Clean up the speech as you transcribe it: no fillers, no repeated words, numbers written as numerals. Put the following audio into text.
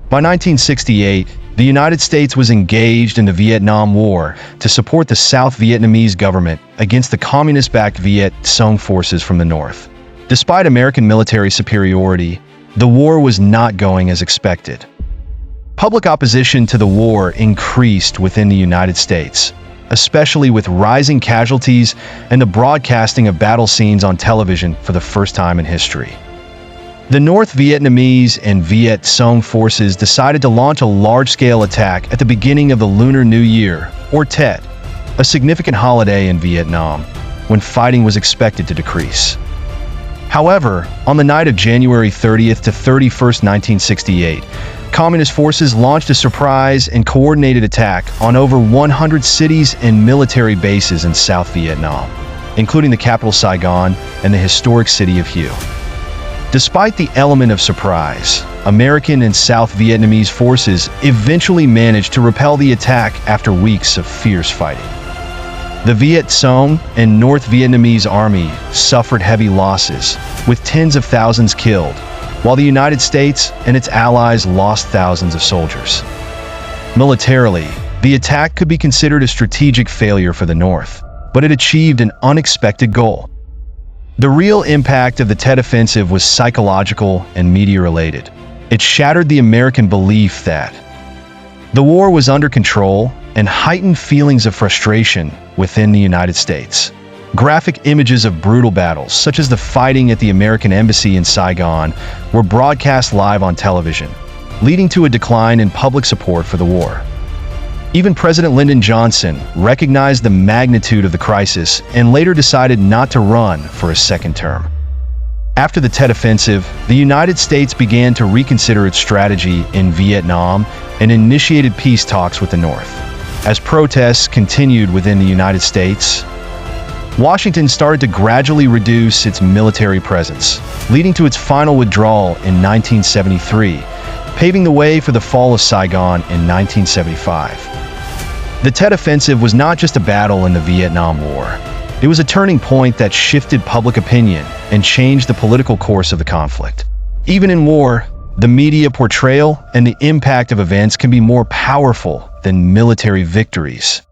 By 1968, the United States was engaged in the Vietnam War to support the South Vietnamese government against the communist-backed Viet Cong forces from the north. Despite American military superiority, the war was not going as expected. Public opposition to the war increased within the United States, especially with rising casualties and the broadcasting of battle scenes on television for the first time in history. The North Vietnamese and Viet Cong forces decided to launch a large-scale attack at the beginning of the Lunar New Year, or Tet, a significant holiday in Vietnam, when fighting was expected to decrease. However, on the night of January 30th to 31st, 1968, Communist forces launched a surprise and coordinated attack on over 100 cities and military bases in South Vietnam, including the capital Saigon and the historic city of Hue. Despite the element of surprise, American and South Vietnamese forces eventually managed to repel the attack after weeks of fierce fighting. The Viet Cong and North Vietnamese army suffered heavy losses, with tens of thousands killed, while the United States and its allies lost thousands of soldiers. Militarily, the attack could be considered a strategic failure for the North, but it achieved an unexpected goal. The real impact of the Tet Offensive was psychological and media-related. It shattered the American belief that the war was under control and heightened feelings of frustration within the United States. Graphic images of brutal battles, such as the fighting at the American embassy in Saigon, were broadcast live on television, leading to a decline in public support for the war. Even President Lyndon Johnson recognized the magnitude of the crisis and later decided not to run for a second term. After the Tet Offensive, the United States began to reconsider its strategy in Vietnam and initiated peace talks with the North. As protests continued within the United States, Washington started to gradually reduce its military presence, leading to its final withdrawal in 1973, paving the way for the fall of Saigon in 1975. The Tet Offensive was not just a battle in the Vietnam War. It was a turning point that shifted public opinion and changed the political course of the conflict. Even in war, the media portrayal and the impact of events can be more powerful than military victories.